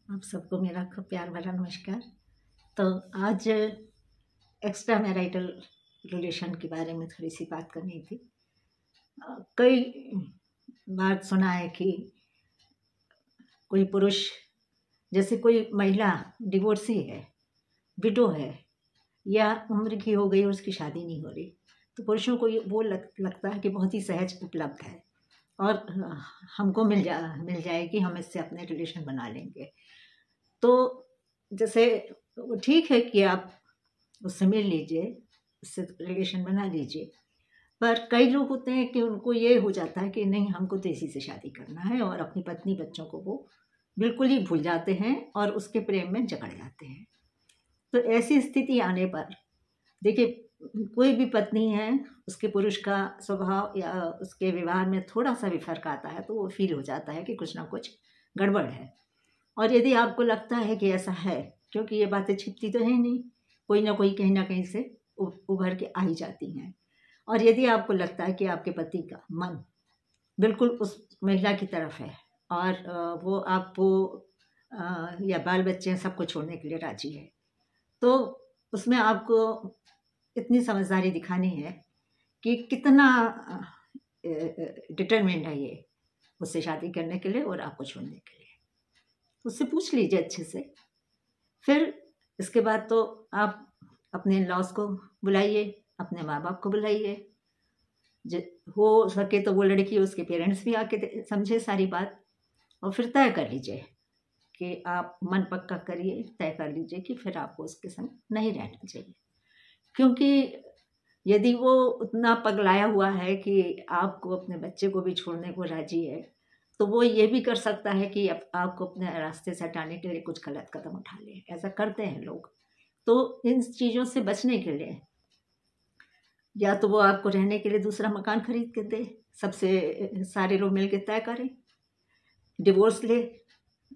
आप सबको मेरा खूब प्यार भरा नमस्कार। तो आज एक्स्ट्रा मैरिटल रिलेशन के बारे में थोड़ी सी बात करनी थी। कई बार सुना है कि कोई पुरुष, जैसे कोई महिला डिवोर्सी है, विडो है या उम्र की हो गई और उसकी शादी नहीं हो रही, तो पुरुषों को वो लगता है कि बहुत ही सहज उपलब्ध है और हमको मिल जाएगी, हम इससे अपने रिलेशन बना लेंगे। तो जैसे वो ठीक है कि आप उससे मिल लीजिए, उससे रिलेशन बना लीजिए, पर कई लोग होते हैं कि उनको ये हो जाता है कि नहीं, हमको तो इसी से शादी करना है और अपनी पत्नी बच्चों को वो बिल्कुल ही भूल जाते हैं और उसके प्रेम में जकड़ जाते हैं। तो ऐसी स्थिति आने पर देखिए, कोई भी पत्नी है, उसके पुरुष का स्वभाव या उसके व्यवहार में थोड़ा सा भी फर्क आता है तो वो फील हो जाता है कि कुछ ना कुछ गड़बड़ है। और यदि आपको लगता है कि ऐसा है, क्योंकि ये बातें छिपती तो है नहीं, कोई ना कोई कहीं ना कहीं से उभर के आ ही जाती हैं, और यदि आपको लगता है कि आपके पति का मन बिल्कुल उस महिला की तरफ है और वो आपको या बाल बच्चे सबको छोड़ने के लिए राजी है, तो उसमें आपको इतनी समझदारी दिखानी है कि कितना डिटरमिन्ड है ये उससे शादी करने के लिए और आपको छोड़ने के लिए। उससे पूछ लीजिए अच्छे से। फिर इसके बाद तो आप अपने लॉस को बुलाइए, अपने माँ बाप को बुलाइए, हो सके तो वो लड़की उसके पेरेंट्स भी आके समझे सारी बात, और फिर तय कर लीजिए कि आप मन पक्का करिए, तय कर लीजिए कि फिर आपको उसके संग नहीं रहना चाहिए। क्योंकि यदि वो उतना पगलाया हुआ है कि आपको अपने बच्चे को भी छोड़ने को राजी है, तो वो ये भी कर सकता है कि आपको अपने रास्ते से हटाने के लिए कुछ गलत कदम उठा ले। ऐसा करते हैं लोग। तो इन चीज़ों से बचने के लिए या तो वो आपको रहने के लिए दूसरा मकान खरीद के दे, सबसे सारे लोग मिल के तय करें, डिवोर्स ले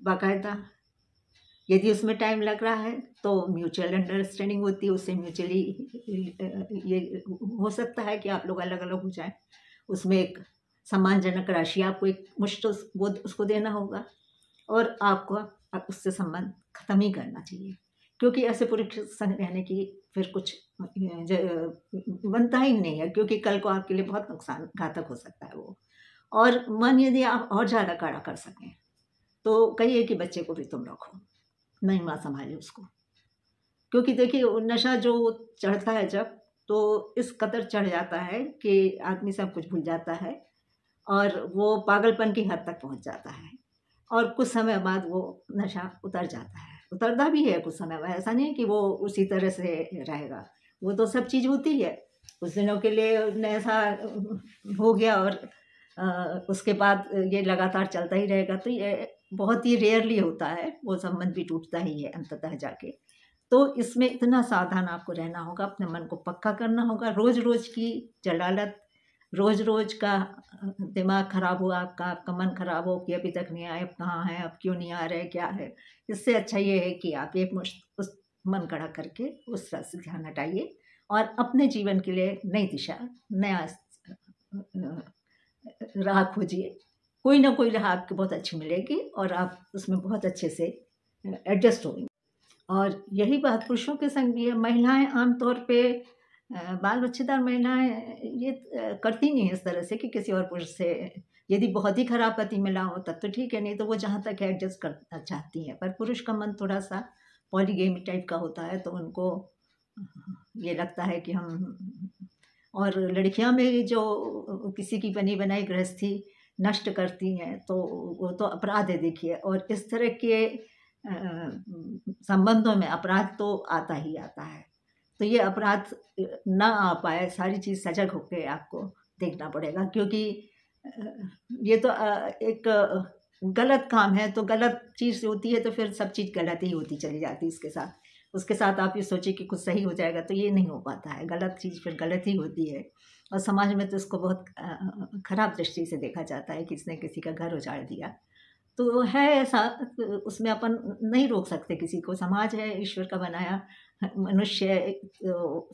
बाकायदा। यदि उसमें टाइम लग रहा है तो म्यूचुअल अंडरस्टैंडिंग होती है, उससे म्यूचुअली ये हो सकता है कि आप लोग अलग अलग हो जाएं। उसमें एक सम्मानजनक राशि आपको एक मुश्त वो उसको देना होगा और आपको उससे संबंध खत्म ही करना चाहिए, क्योंकि ऐसे पुरुष संग रहने की फिर कुछ बनता ही नहीं है, क्योंकि कल को आपके लिए बहुत नुकसान घातक हो सकता है वो। और मन यदि आप और ज़्यादा कड़ा कर सकें तो कहिए कि बच्चे को भी तुम रखो, नहीं माँ संभाले उसको। क्योंकि देखिए, नशा जो चढ़ता है जब, तो इस कदर चढ़ जाता है कि आदमी सब कुछ भूल जाता है और वो पागलपन की हद तक पहुंच जाता है, और कुछ समय बाद वो नशा उतर जाता है, उतरता भी है कुछ समय बाद। ऐसा नहीं कि वो उसी तरह से रहेगा, वो तो सब चीज़ होती है, कुछ दिनों के लिए ऐसा हो गया और उसके बाद ये लगातार चलता ही रहेगा, तो ये बहुत ही रेयरली होता है, वो संबंध भी टूटता ही है अंततः जाके। तो इसमें इतना सावधान आपको रहना होगा, अपने मन को पक्का करना होगा। रोज़ रोज़ की जलालत, रोज़ रोज़ का दिमाग खराब हुआ, आपका मन खराब हो कि अभी तक नहीं आए, अब कहाँ हैं, अब क्यों नहीं आ रहे, क्या है, इससे अच्छा ये है कि आप एक मुश्त उस मन खड़ा करके उस तरह से ध्यान हटाइए और अपने जीवन के लिए नई दिशा, नया राह खोजिए। कोई ना कोई राह आपको बहुत अच्छी मिलेगी और आप उसमें बहुत अच्छे से एडजस्ट होंगे। और यही बात पुरुषों के संग भी है। महिलाएं आमतौर पे, बाल बच्चेदार महिलाएं ये करती नहीं है इस तरह से कि किसी और पुरुष से, यदि बहुत ही खराब पति मिला हो तब तो ठीक है, नहीं तो वो जहाँ तक है एडजस्ट करना चाहती हैं। पर पुरुष का मन थोड़ा सा पॉलीगेमी टाइप का होता है, तो उनको ये लगता है कि हम, और लड़कियां में जो किसी की बनी बनाई गृहस्थी नष्ट करती हैं तो वो तो अपराध है देखिए। और इस तरह के संबंधों में अपराध तो आता ही आता है, तो ये अपराध ना आ पाए, सारी चीज़ सजग होकर आपको देखना पड़ेगा। क्योंकि ये तो एक गलत काम है, तो गलत चीज़ होती है तो फिर सब चीज़ गलत ही होती चली जाती है इसके साथ। उसके साथ आप ये सोचिए कि कुछ सही हो जाएगा, तो ये नहीं हो पाता है। गलत चीज़ फिर गलत ही होती है, और समाज में तो इसको बहुत खराब दृष्टि से देखा जाता है कि इसने किसी का घर उजाड़ दिया। तो है ऐसा, उसमें अपन नहीं रोक सकते किसी को। समाज है ईश्वर का बनाया, मनुष्य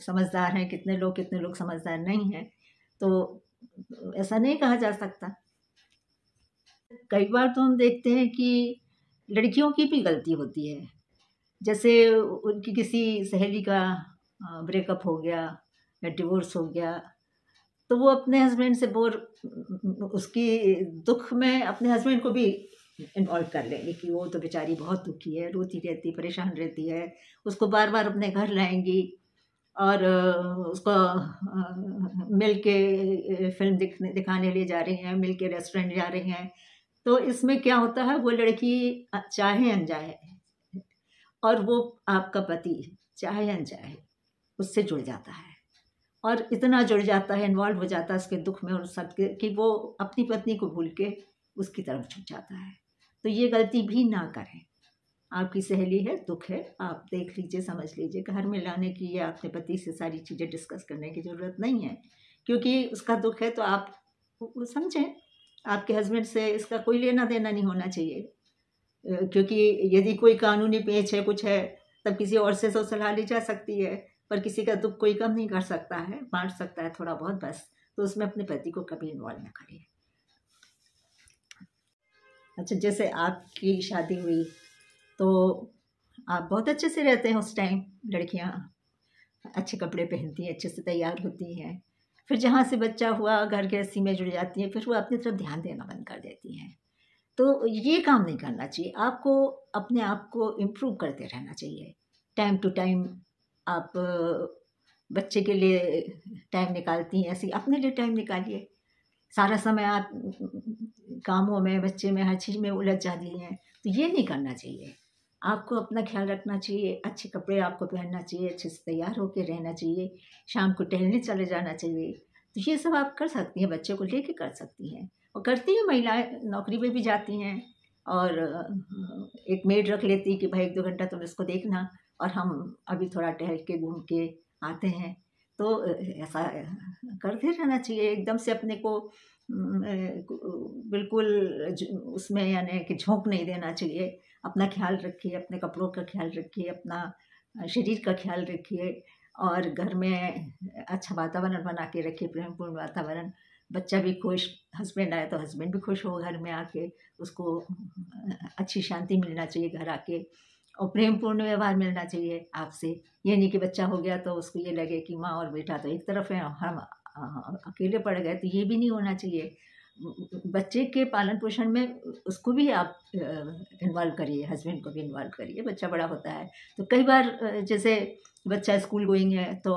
समझदार हैं, कितने लोग समझदार नहीं हैं, तो ऐसा नहीं कहा जा सकता। कई बार तो हम देखते हैं कि लड़कियों की भी गलती होती है। जैसे उनकी किसी सहेली का ब्रेकअप हो गया या डिवोर्स हो गया, तो वो अपने हस्बैंड से उसकी दुख में अपने हस्बैंड को भी इन्वॉल्व कर लेंगे कि वो तो बेचारी बहुत दुखी है, रोती रहती, परेशान रहती है, उसको बार बार अपने घर लाएंगी और उसको मिल के फिल्म दिखाने ले जा रही हैं, मिल के रेस्टोरेंट जा रही हैं। तो इसमें क्या होता है, वो लड़की चाहे अनचाहे और वो आपका पति चाहे अनचाहे उससे जुड़ जाता है और इतना जुड़ जाता है, इन्वॉल्व हो जाता है उसके दुख में और सब कि वो अपनी पत्नी को भूल के उसकी तरफ झुक जाता है। तो ये गलती भी ना करें। आपकी सहेली है, दुख है, आप देख लीजिए, समझ लीजिए, घर में लाने की या अपने पति से सारी चीज़ें डिस्कस करने की ज़रूरत नहीं है, क्योंकि उसका दुख है तो आप समझें। आपके हस्बैंड से इसका कोई लेना देना नहीं होना चाहिए, क्योंकि यदि कोई कानूनी पेच है, कुछ है, तब किसी और से तो सलाह ली जा सकती है, पर किसी का दुख कोई कम नहीं कर सकता है, बांट सकता है थोड़ा बहुत बस। तो उसमें अपने पति को कभी इन्वॉल्व ना करिए। अच्छा, जैसे आपकी शादी हुई तो आप बहुत अच्छे से रहते हैं उस टाइम, लड़कियां अच्छे कपड़े पहनती हैं, अच्छे से तैयार होती हैं। फिर जहाँ से बच्चा हुआ, घर गृहस्थी में जुड़ जाती हैं, फिर वो अपनी तरफ ध्यान देना बंद कर देती हैं। तो ये काम नहीं करना चाहिए। आपको अपने आप को इम्प्रूव करते रहना चाहिए। टाइम टू टाइम आप बच्चे के लिए टाइम निकालती हैं, ऐसे अपने लिए टाइम निकालिए। सारा समय आप कामों में, बच्चे में, हर चीज़ में उलझ जाती हैं, तो ये नहीं करना चाहिए। आपको अपना ख्याल रखना चाहिए, अच्छे कपड़े आपको पहनना चाहिए, अच्छे से तैयार होकर रहना चाहिए, शाम को टहलने चले जाना चाहिए। तो ये सब आप कर सकती हैं, बच्चे को लेके कर सकती हैं, और करती हैं महिलाएं, नौकरी पे भी जाती हैं और एक मेड रख लेती कि भाई 1-2 घंटा तुम इसको देखना और हम अभी थोड़ा टहल के घूम के आते हैं। तो ऐसा करते रहना चाहिए। एकदम से अपने को बिल्कुल उसमें यानी कि झोंक नहीं देना चाहिए। अपना ख्याल रखिए, अपने कपड़ों का ख्याल रखिए, अपना शरीर का ख्याल रखिए और घर में अच्छा वातावरण बना के रखिए, प्रेमपूर्ण वातावरण। बच्चा भी खुश, हस्बैंड आए तो हस्बैंड भी खुश हो घर में आके, उसको अच्छी शांति मिलना चाहिए घर आके और प्रेमपूर्ण व्यवहार मिलना चाहिए आपसे। ये नहीं कि बच्चा हो गया तो उसको ये लगे कि माँ और बेटा तो एक तरफ है, हम अकेले पड़ गए, तो ये भी नहीं होना चाहिए। बच्चे के पालन पोषण में उसको भी आप इन्वॉल्व करिए, हस्बैंड को भी इन्वॉल्व करिए। बच्चा बड़ा होता है तो कई बार जैसे बच्चा स्कूल गोइंग है तो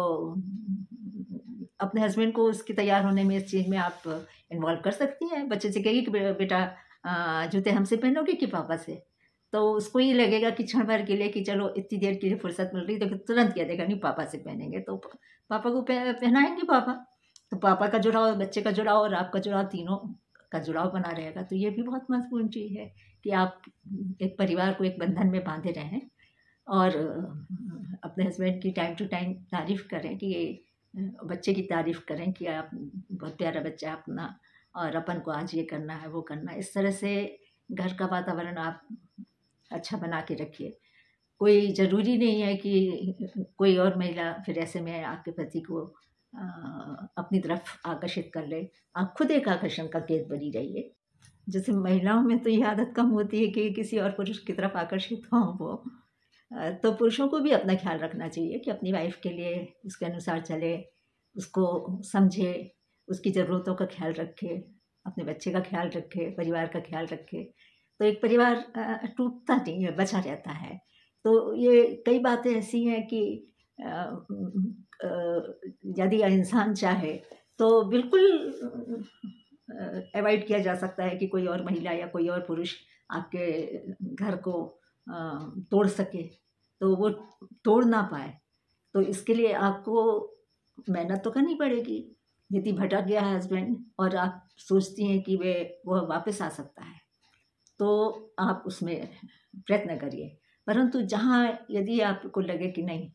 अपने हस्बैंड को उसके तैयार होने में, इस चीज़ में आप इन्वॉल्व कर सकती हैं। बच्चे से कहेगी कि बेटा जूते हमसे पहनोगे कि पापा से, तो उसको ये लगेगा कि क्षण भर के लिए कि चलो इतनी देर के लिए फुर्सत मिल रही तो तुरंत कह देगा नहीं पापा से पहनेंगे, तो पापा को पहनाएंगे पापा। तो पापा का जुड़ाव, बच्चे का जुड़ाव और आपका जुड़ाव, तीनों का जुड़ाव बना रहेगा। तो ये भी बहुत महत्वपूर्ण चीज़ है कि आप एक परिवार को एक बंधन में बांधे रहें और अपने हस्बैंड की टाइम टू टाइम तारीफ़ करें कि बच्चे की तारीफ़ करें कि आप बहुत प्यारा बच्चा है अपना और अपन को आज ये करना है, वो करना है। इस तरह से घर का वातावरण आप अच्छा बना के रखिए। कोई ज़रूरी नहीं है कि कोई और महिला फिर ऐसे में आपके पति को अपनी तरफ आकर्षित कर ले। आप खुद एक आकर्षण का केंद्र बनी रहिए। जैसे महिलाओं में तो ये आदत कम होती है कि किसी और पुरुष की तरफ आकर्षित हों वो, तो पुरुषों को भी अपना ख्याल रखना चाहिए कि अपनी वाइफ के लिए उसके अनुसार चले, उसको समझे, उसकी ज़रूरतों का ख्याल रखे, अपने बच्चे का ख्याल रखे, परिवार का ख्याल रखे। तो एक परिवार टूटता नहीं है, बचा रहता है। तो ये कई बातें ऐसी हैं कि यदि इंसान चाहे तो बिल्कुल अवॉइड किया जा सकता है कि कोई और महिला या कोई और पुरुष आपके घर को तोड़ सके, तो वो तोड़ ना पाए। तो इसके लिए आपको मेहनत तो करनी पड़ेगी। यदि भटक गया है हस्बैंड और आप सोचती हैं कि वह वापस आ सकता है, तो आप उसमें प्रयत्न करिए। परंतु जहाँ यदि आपको लगे कि नहीं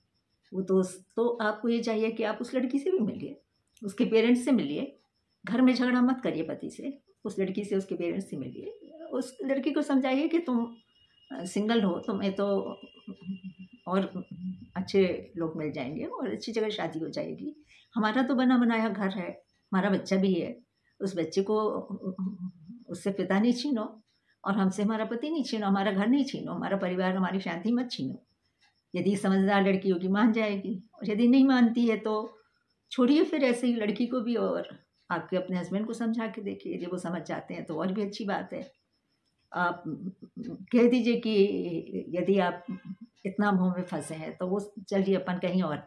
वो तो आपको ये चाहिए कि आप उस लड़की से भी मिलिए, उसके पेरेंट्स से मिलिए। घर में झगड़ा मत करिए पति से, उस लड़की से उसके पेरेंट्स से मिलिए। उस लड़की को समझाइए कि तुम सिंगल हो, तुम्हें तो और अच्छे लोग मिल जाएंगे और अच्छी जगह शादी हो जाएगी। हमारा तो बना बनाया घर है, हमारा बच्चा भी है, उस बच्चे को उससे पिता नहीं छीनो, और हमसे हमारा पति नहीं छीनो, हमारा घर नहीं छीनो, हमारा परिवार, हमारी शांति मत छीनो। यदि समझदार लड़की होगी मान जाएगी, और यदि नहीं मानती है तो छोड़िए फिर ऐसे ही लड़की को भी, और आपके अपने हस्बैंड को समझा के देखिए। यदि वो समझ जाते हैं तो और भी अच्छी बात है। आप कह दीजिए कि यदि आप इतना मोह में फंसे हैं तो वो चलिए अपन कहीं और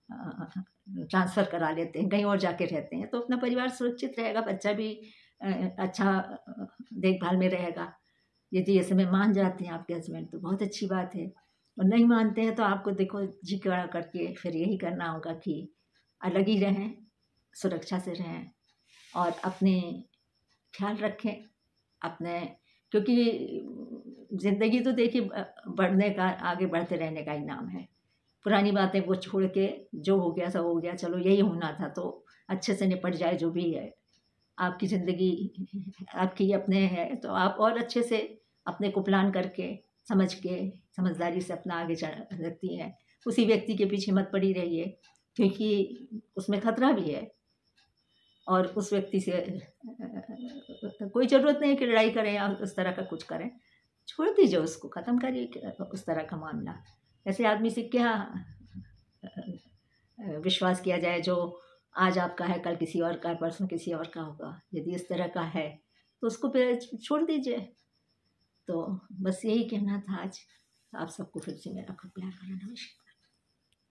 ट्रांसफ़र करा लेते हैं, कहीं और जाके रहते हैं, तो अपना परिवार सुरक्षित रहेगा, बच्चा भी अच्छा देखभाल में रहेगा। यदि ऐसे में मान जाते हैं आपके हस्बैंड तो बहुत अच्छी बात है, और नहीं मानते हैं तो आपको देखो जी कड़ा करके फिर यही करना होगा कि अलग ही रहें, सुरक्षा से रहें और अपने ख्याल रखें अपने, क्योंकि ज़िंदगी तो देखिए बढ़ने का, आगे बढ़ते रहने का ही नाम है। पुरानी बातें को छोड़ के जो हो गया सो हो गया, चलो यही होना था तो अच्छे से निपट जाए जो भी है। आपकी ज़िंदगी आपकी अपने है तो आप और अच्छे से अपने को प्लान करके समझ के समझदारी से अपना आगे चल सकती हैं। उसी व्यक्ति के पीछे मत पड़ी रहिए क्योंकि उसमें खतरा भी है, और उस व्यक्ति से कोई ज़रूरत नहीं कि लड़ाई करें या उस तरह का कुछ करें। छोड़ दीजिए उसको, ख़त्म करिए उस तरह का मामला। ऐसे आदमी से क्या विश्वास किया जाए जो आज आपका है कल किसी और का, परसों किसी और का होगा। यदि इस तरह का है तो उसको फिर छोड़ दीजिए। तो बस यही कहना था आज। आप सबको फिर से मेरा खूब प्यार भरा नमस्कार।